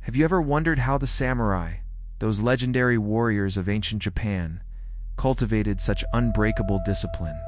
Have you ever wondered how the samurai, those legendary warriors of ancient Japan, cultivated such unbreakable discipline?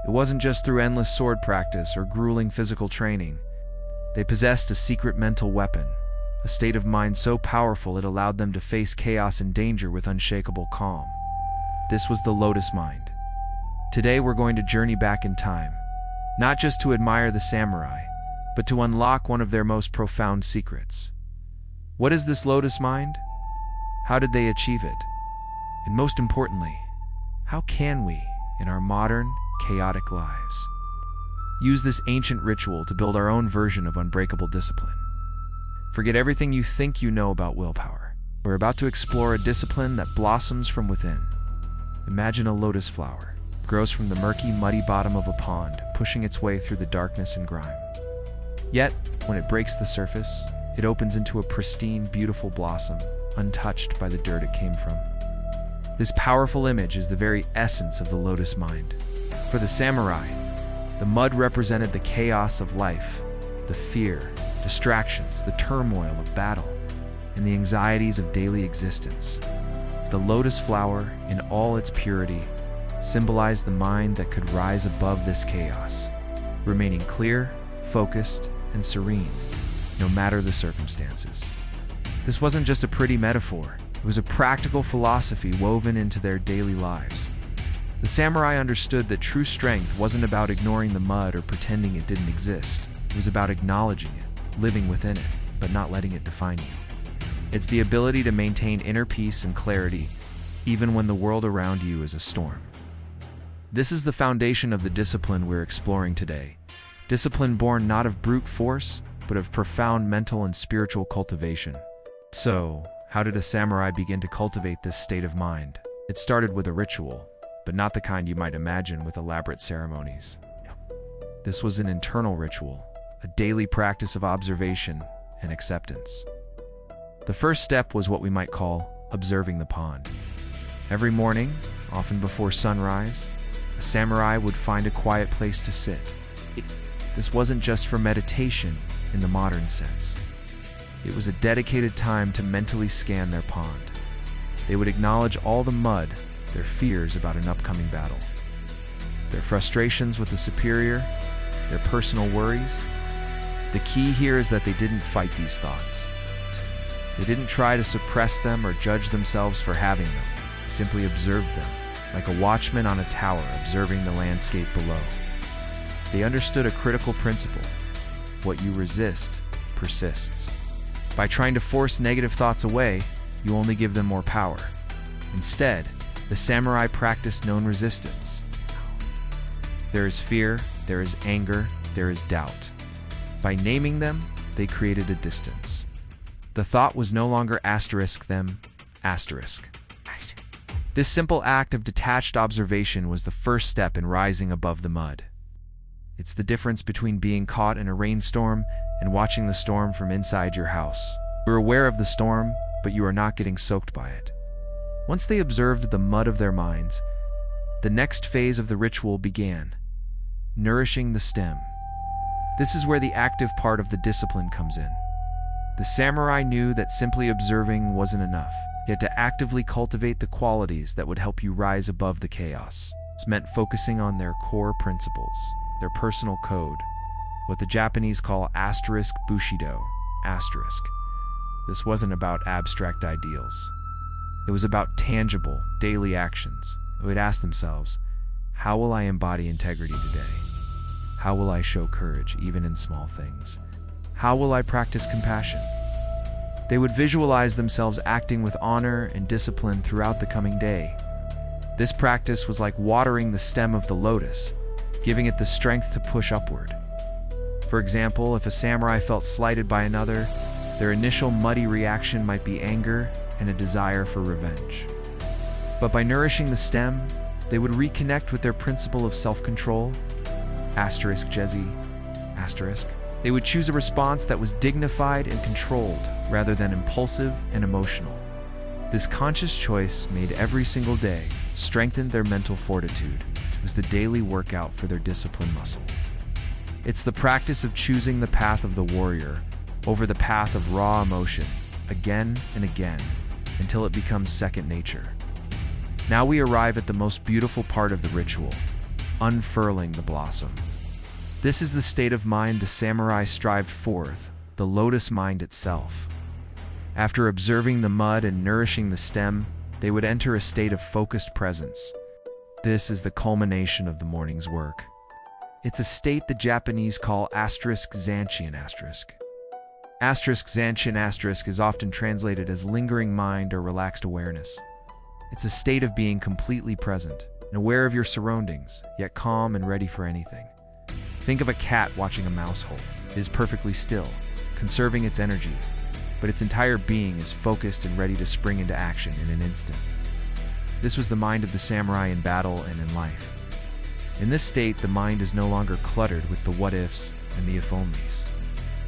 It wasn't just through endless sword practice or grueling physical training. They possessed a secret mental weapon, a state of mind so powerful it allowed them to face chaos and danger with unshakable calm. This was the Lotus Mind. Today we're going to journey back in time, not just to admire the samurai, but to unlock one of their most profound secrets. What is this Lotus Mind? How did they achieve it? And most importantly, how can we, in our modern, chaotic lives, use this ancient ritual to build our own version of unbreakable discipline? Forget everything you think you know about willpower. We're about to explore a discipline that blossoms from within. Imagine a lotus flower. It grows from the murky, muddy bottom of a pond, pushing its way through the darkness and grime. Yet, when it breaks the surface, it opens into a pristine, beautiful blossom, untouched by the dirt it came from. This powerful image is the very essence of the Lotus Mind. For the samurai, the mud represented the chaos of life, the fear, distractions, the turmoil of battle, and the anxieties of daily existence. The lotus flower, in all its purity, symbolized the mind that could rise above this chaos, remaining clear, focused, and serene, no matter the circumstances. This wasn't just a pretty metaphor, it was a practical philosophy woven into their daily lives. The samurai understood that true strength wasn't about ignoring the mud or pretending it didn't exist. It was about acknowledging it, living within it, but not letting it define you. It's the ability to maintain inner peace and clarity, even when the world around you is a storm. This is the foundation of the discipline we're exploring today. Discipline born not of brute force, but of profound mental and spiritual cultivation. So, how did a samurai begin to cultivate this state of mind? It started with a ritual, but not the kind you might imagine with elaborate ceremonies. This was an internal ritual, a daily practice of observation and acceptance. The first step was what we might call observing the pond. Every morning, often before sunrise, a samurai would find a quiet place to sit. This wasn't just for meditation in the modern sense. It was a dedicated time to mentally scan their pond. They would acknowledge all the mud, their fears about an upcoming battle, their frustrations with the superior, their personal worries. The key here is that they didn't fight these thoughts. They didn't try to suppress them or judge themselves for having them. They simply observed them, like a watchman on a tower observing the landscape below. They understood a critical principle: what you resist persists. By trying to force negative thoughts away, you only give them more power. Instead, the samurai practiced known resistance. There is fear, there is anger, there is doubt. By naming them, they created a distance. The thought was no longer asterisk them, asterisk. This simple act of detached observation was the first step in rising above the mud. It's the difference between being caught in a rainstorm and watching the storm from inside your house. You're aware of the storm, but you are not getting soaked by it. Once they observed the mud of their minds, the next phase of the ritual began: nourishing the stem. This is where the active part of the discipline comes in. The samurai knew that simply observing wasn't enough. You had to actively cultivate the qualities that would help you rise above the chaos. This meant focusing on their core principles, their personal code, what the Japanese call asterisk bushido, asterisk. This wasn't about abstract ideals. It was about tangible, daily actions. They would ask themselves, how will I embody integrity today? How will I show courage, even in small things? How will I practice compassion? They would visualize themselves acting with honor and discipline throughout the coming day. This practice was like watering the stem of the lotus, giving it the strength to push upward. For example, if a samurai felt slighted by another, their initial muddy reaction might be anger and a desire for revenge. But by nourishing the stem, they would reconnect with their principle of self-control, asterisk Jezi, asterisk. They would choose a response that was dignified and controlled, rather than impulsive and emotional. This conscious choice made every single day strengthened their mental fortitude. It was the daily workout for their discipline muscle. It's the practice of choosing the path of the warrior over the path of raw emotion again and again until it becomes second nature. Now we arrive at the most beautiful part of the ritual, unfurling the blossom. This is the state of mind the samurai strived forth, the lotus mind itself. After observing the mud and nourishing the stem, they would enter a state of focused presence. This is the culmination of the morning's work. It's a state the Japanese call *zanshin*. *zanshin* is often translated as lingering mind or relaxed awareness. It's a state of being completely present and aware of your surroundings, yet calm and ready for anything. Think of a cat watching a mouse hole. It is perfectly still, conserving its energy, but its entire being is focused and ready to spring into action in an instant. This was the mind of the samurai in battle and in life. In this state, the mind is no longer cluttered with the what-ifs and the if-onlys.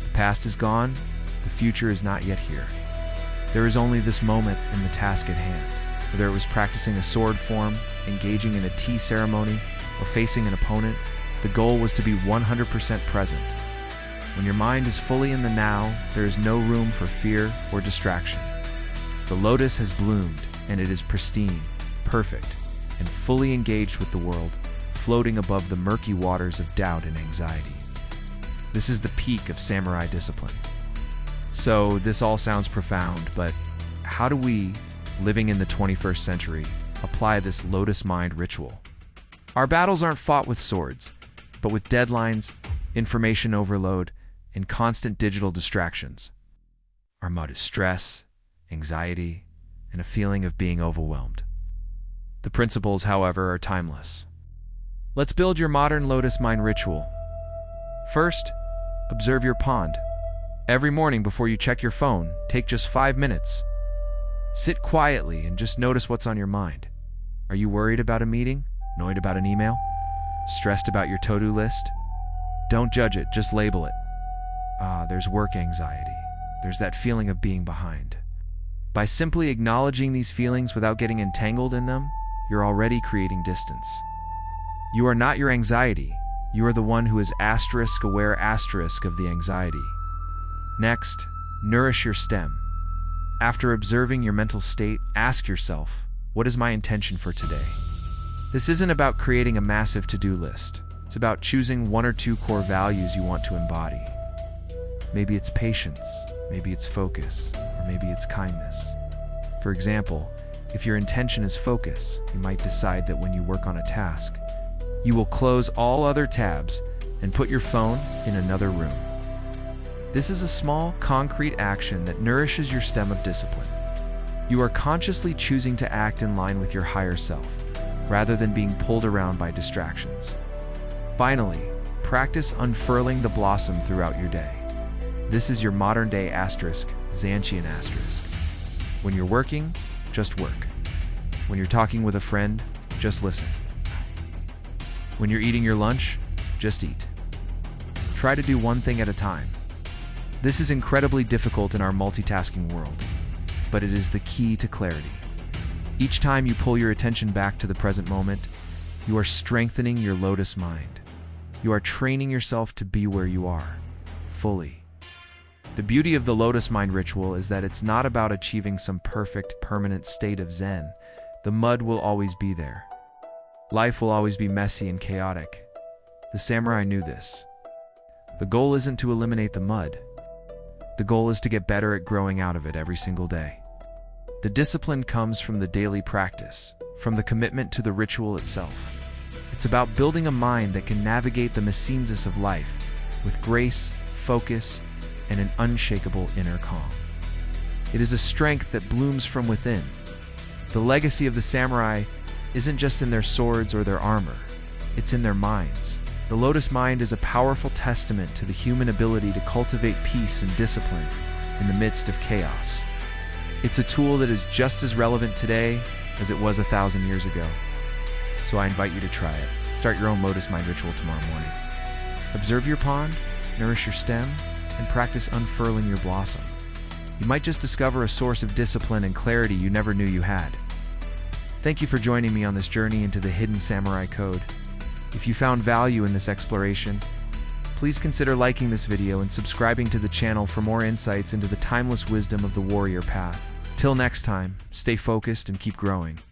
The past is gone, the future is not yet here. There is only this moment and the task at hand. Whether it was practicing a sword form, engaging in a tea ceremony, or facing an opponent, the goal was to be 100% present. When your mind is fully in the now, there is no room for fear or distraction. The lotus has bloomed, and it is pristine, perfect, and fully engaged with the world, floating above the murky waters of doubt and anxiety. This is the peak of samurai discipline. So, this all sounds profound, but how do we, living in the 21st century, apply this lotus mind ritual? Our battles aren't fought with swords, but with deadlines, information overload, and constant digital distractions. Our mud is stress, anxiety, and a feeling of being overwhelmed. The principles, however, are timeless. Let's build your modern lotus mind ritual. First, observe your pond. Every morning before you check your phone, take just 5 minutes. Sit quietly and just notice what's on your mind. Are you worried about a meeting? Annoyed about an email? Stressed about your to-do list? Don't judge it, just label it. There's work anxiety. There's that feeling of being behind. By simply acknowledging these feelings without getting entangled in them, you're already creating distance. You are not your anxiety. You are the one who is *aware* of the anxiety. Next, nourish your stem. After observing your mental state, ask yourself, what is my intention for today? This isn't about creating a massive to-do list. It's about choosing 1 or 2 core values you want to embody. Maybe it's patience, maybe it's focus, or maybe it's kindness. For example, if your intention is focus, you might decide that when you work on a task, you will close all other tabs and put your phone in another room. This is a small, concrete action that nourishes your stem of discipline. You are consciously choosing to act in line with your higher self, rather than being pulled around by distractions. Finally, practice unfurling the blossom throughout your day. This is your modern-day *zanshin*. When you're working, just work. When you're talking with a friend, just listen. When you're eating your lunch, just eat. Try to do one thing at a time. This is incredibly difficult in our multitasking world, but it is the key to clarity. Each time you pull your attention back to the present moment, you are strengthening your lotus mind. You are training yourself to be where you are, fully. The beauty of the lotus mind ritual is that it's not about achieving some perfect, permanent state of zen. The mud will always be there. Life will always be messy and chaotic. The samurai knew this. The goal isn't to eliminate the mud. The goal is to get better at growing out of it every single day. The discipline comes from the daily practice, from the commitment to the ritual itself. It's about building a mind that can navigate the messiness of life with grace, focus, and an unshakable inner calm. It is a strength that blooms from within. The legacy of the samurai isn't just in their swords or their armor, it's in their minds. The lotus mind is a powerful testament to the human ability to cultivate peace and discipline in the midst of chaos. It's a tool that is just as relevant today as it was 1,000 years ago. So I invite you to try it. Start your own lotus mind ritual tomorrow morning. Observe your pond, nourish your stem, and practice unfurling your blossom. You might just discover a source of discipline and clarity you never knew you had. Thank you for joining me on this journey into the hidden samurai code. If you found value in this exploration, please consider liking this video and subscribing to the channel for more insights into the timeless wisdom of the warrior path. Till next time, stay focused and keep growing.